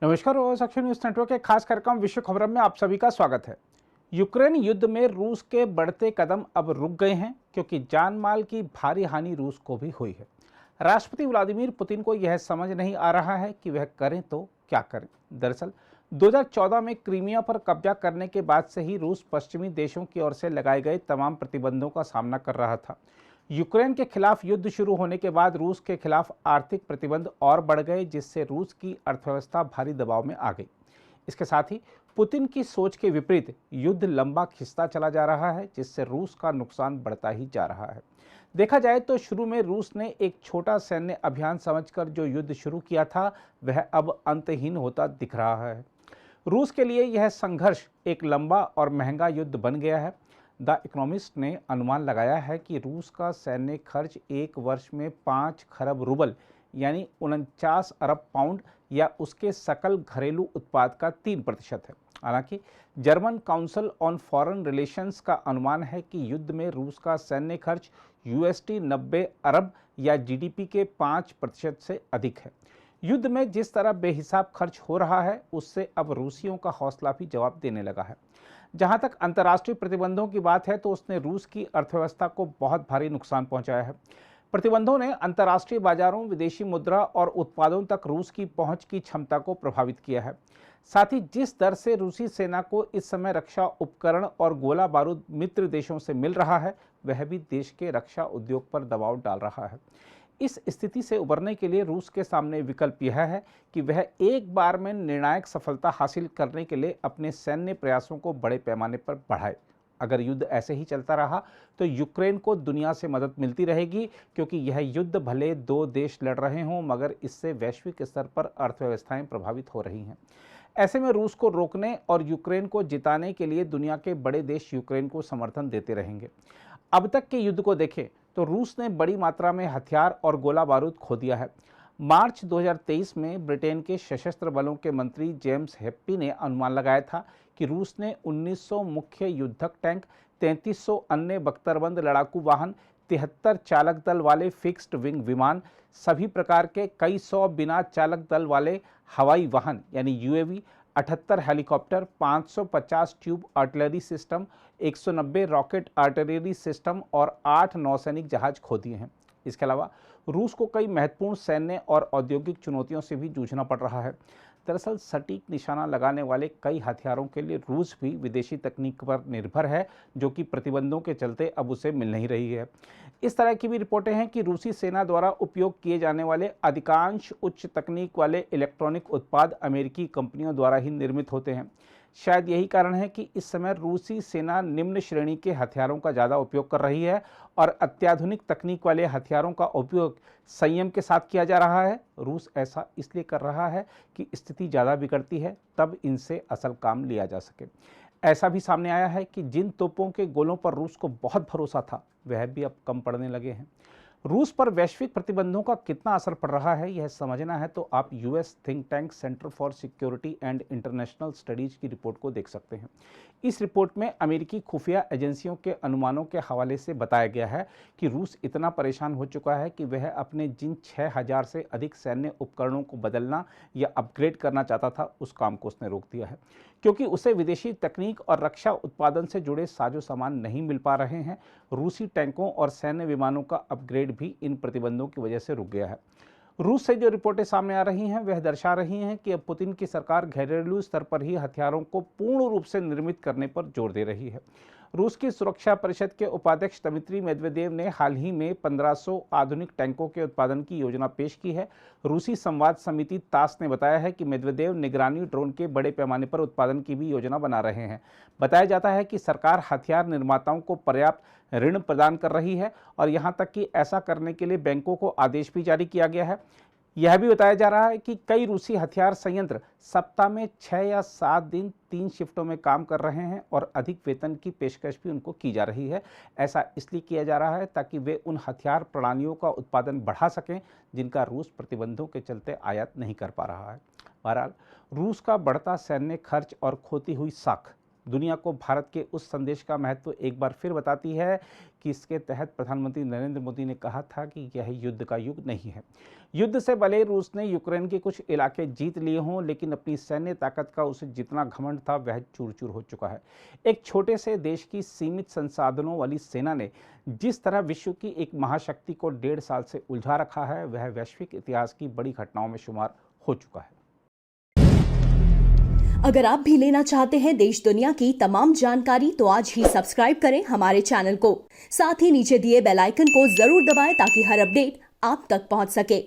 नमस्कार और साक्षी news network के खास कार्यक्रम विश्व खबरों में आप सभी का स्वागत है। यूक्रेन युद्ध में रूस के बढ़ते कदम अब रुक गए हैं क्योंकि जान माल की भारी हानि रूस को भी हुई है। राष्ट्रपति व्लादिमीर पुतिन को यह समझ नहीं आ रहा है कि वह करें तो क्या करें। दरअसल 2014 में क्रीमिया पर कब्जा करने के बाद से ही रूस पश्चिमी देशों की ओर से लगाए गए तमाम प्रतिबंधों का सामना कर रहा था। यूक्रेन के खिलाफ युद्ध शुरू होने के बाद रूस के खिलाफ आर्थिक प्रतिबंध और बढ़ गए, जिससे रूस की अर्थव्यवस्था भारी दबाव में आ गई। इसके साथ ही पुतिन की सोच के विपरीत युद्ध लंबा खिंचता चला जा रहा है, जिससे रूस का नुकसान बढ़ता ही जा रहा है। देखा जाए तो शुरू में रूस ने एक छोटा सैन्य अभियान समझकर जो युद्ध शुरू किया था, वह अब अंतहीन होता दिख रहा है। रूस के लिए यह संघर्ष एक लंबा और महंगा युद्ध बन गया है। द इकोनॉमिस्ट ने अनुमान लगाया है कि रूस का सैन्य खर्च एक वर्ष में 5 खरब रूबल यानी 49 अरब पाउंड या उसके सकल घरेलू उत्पाद का 3% है। हालांकि German council on foreign relations का अनुमान है कि युद्ध में रूस का सैन्य खर्च USD 90 अरब या GDP के 5% से अधिक है। युद्ध में जिस तरह बेहिसाब खर्च हो रहा है, उससे अब रूसियों का हौसला भी जवाब देने लगा है। जहां तक अंतर्राष्ट्रीय प्रतिबंधों की बात है, तो उसने रूस की अर्थव्यवस्था को बहुत भारी नुकसान पहुंचाया है। प्रतिबंधों ने अंतर्राष्ट्रीय बाजारों, विदेशी मुद्रा और उत्पादों तक रूस की पहुंच की क्षमता को प्रभावित किया है। साथ ही जिस दर से रूसी सेना को इस समय रक्षा उपकरण और गोला बारूद मित्र देशों से मिल रहा है, वह भी देश के रक्षा उद्योग पर दबाव डाल रहा है। इस स्थिति से उबरने के लिए रूस के सामने विकल्प यह है कि वह एक बार में निर्णायक सफलता हासिल करने के लिए अपने सैन्य प्रयासों को बड़े पैमाने पर बढ़ाए। अगर युद्ध ऐसे ही चलता रहा तो यूक्रेन को दुनिया से मदद मिलती रहेगी, क्योंकि यह युद्ध भले दो देश लड़ रहे हों, मगर इससे वैश्विक स्तर पर अर्थव्यवस्थाएं प्रभावित हो रही हैं। ऐसे में रूस को रोकने और यूक्रेन को जिताने के लिए दुनिया के बड़े देश यूक्रेन को समर्थन देते रहेंगे। अब तक के युद्ध को देखें तो रूस ने बड़ी मात्रा में हथियार और गोला बारूद खो दिया है। मार्च 2023 में ब्रिटेन के सशस्त्र बलों के मंत्री जेम्स हैप्पी ने अनुमान लगाया था कि रूस ने 1900 मुख्य युद्धक टैंक, 3300 अन्य बख्तरबंद लड़ाकू वाहन, 73 चालक दल वाले फिक्स्ड विंग विमान, सभी प्रकार के कई सौ बिना चालक दल वाले हवाई वाहन यानी UAV, 78 helicopter, 550 tube artillery system, 190 rocket artillery system और 8 नौसैनिक जहाज खो दिए हैं। इसके अलावा रूस को कई महत्वपूर्ण सैन्य और औद्योगिक चुनौतियों से भी जूझना पड़ रहा है। दरअसल सटीक निशाना लगाने वाले कई हथियारों के लिए रूस भी विदेशी तकनीक पर निर्भर है, जो कि प्रतिबंधों के चलते अब उसे मिल नहीं रही है। इस तरह की भी रिपोर्टें हैं कि रूसी सेना द्वारा उपयोग किए जाने वाले अधिकांश उच्च तकनीक वाले इलेक्ट्रॉनिक उत्पाद अमेरिकी कंपनियों द्वारा ही निर्मित होते हैं। शायद यही कारण है कि इस समय रूसी सेना निम्न श्रेणी के हथियारों का ज़्यादा उपयोग कर रही है और अत्याधुनिक तकनीक वाले हथियारों का उपयोग संयम के साथ किया जा रहा है। रूस ऐसा इसलिए कर रहा है कि स्थिति ज़्यादा बिगड़ती है, तब इनसे असल काम लिया जा सके। ऐसा भी सामने आया है कि जिन तोपों के गोलों पर रूस को बहुत भरोसा था, वह भी अब कम पड़ने लगे हैं। रूस पर वैश्विक प्रतिबंधों का कितना असर पड़ रहा है, यह समझना है तो आप US think tank centre for security and international studies की रिपोर्ट को देख सकते हैं। इस रिपोर्ट में अमेरिकी खुफिया एजेंसियों के अनुमानों के हवाले से बताया गया है कि रूस इतना परेशान हो चुका है कि वह अपने जिन 6000 से अधिक सैन्य उपकरणों को बदलना या अपग्रेड करना चाहता था, उस काम को उसने रोक दिया है, क्योंकि उसे विदेशी तकनीक और रक्षा उत्पादन से जुड़े साजो सामान नहीं मिल पा रहे हैं। रूसी टैंकों और सैन्य विमानों का अपग्रेड भी इन प्रतिबंधों की वजह से रुक गया है। रूस से जो रिपोर्टें सामने आ रही हैं, वह दर्शा रही हैं कि अब पुतिन की सरकार घरेलू स्तर पर ही हथियारों को पूर्ण रूप से निर्मित करने पर जोर दे रही है। रूस की सुरक्षा परिषद के उपाध्यक्ष दमित्री मेदवेदेव ने हाल ही में 1500 आधुनिक टैंकों के उत्पादन की योजना पेश की है। रूसी संवाद समिति तास ने बताया है कि मेदवेदेव निगरानी ड्रोन के बड़े पैमाने पर उत्पादन की भी योजना बना रहे हैं। बताया जाता है कि सरकार हथियार निर्माताओं को पर्याप्त ऋण प्रदान कर रही है और यहाँ तक कि ऐसा करने के लिए बैंकों को आदेश भी जारी किया गया है। यह भी बताया जा रहा है कि कई रूसी हथियार संयंत्र सप्ताह में 6 या 7 दिन 3 शिफ्टों में काम कर रहे हैं और अधिक वेतन की पेशकश भी उनको की जा रही है। ऐसा इसलिए किया जा रहा है ताकि वे उन हथियार प्रणालियों का उत्पादन बढ़ा सकें जिनका रूस प्रतिबंधों के चलते आयात नहीं कर पा रहा है। बहरहाल रूस का बढ़ता सैन्य खर्च और खोती हुई साख दुनिया को भारत के उस संदेश का महत्व एक बार फिर बताती है कि इसके तहत प्रधानमंत्री नरेंद्र मोदी ने कहा था कि यह युद्ध का युग नहीं है। युद्ध से भले रूस ने यूक्रेन के कुछ इलाके जीत लिए हों, लेकिन अपनी सैन्य ताकत का उसे जितना घमंड था वह चूर चूर हो चुका है। एक छोटे से देश की सीमित संसाधनों वाली सेना ने जिस तरह विश्व की एक महाशक्ति को 1.5 साल से उलझा रखा है, वह वैश्विक इतिहास की बड़ी घटनाओं में शुमार हो चुका है। अगर आप भी लेना चाहते हैं देश दुनिया की तमाम जानकारी तो आज ही सब्सक्राइब करें हमारे चैनल को। साथ ही नीचे दिए बेल आइकन को जरूर दबाएं ताकि हर अपडेट आप तक पहुंच सके।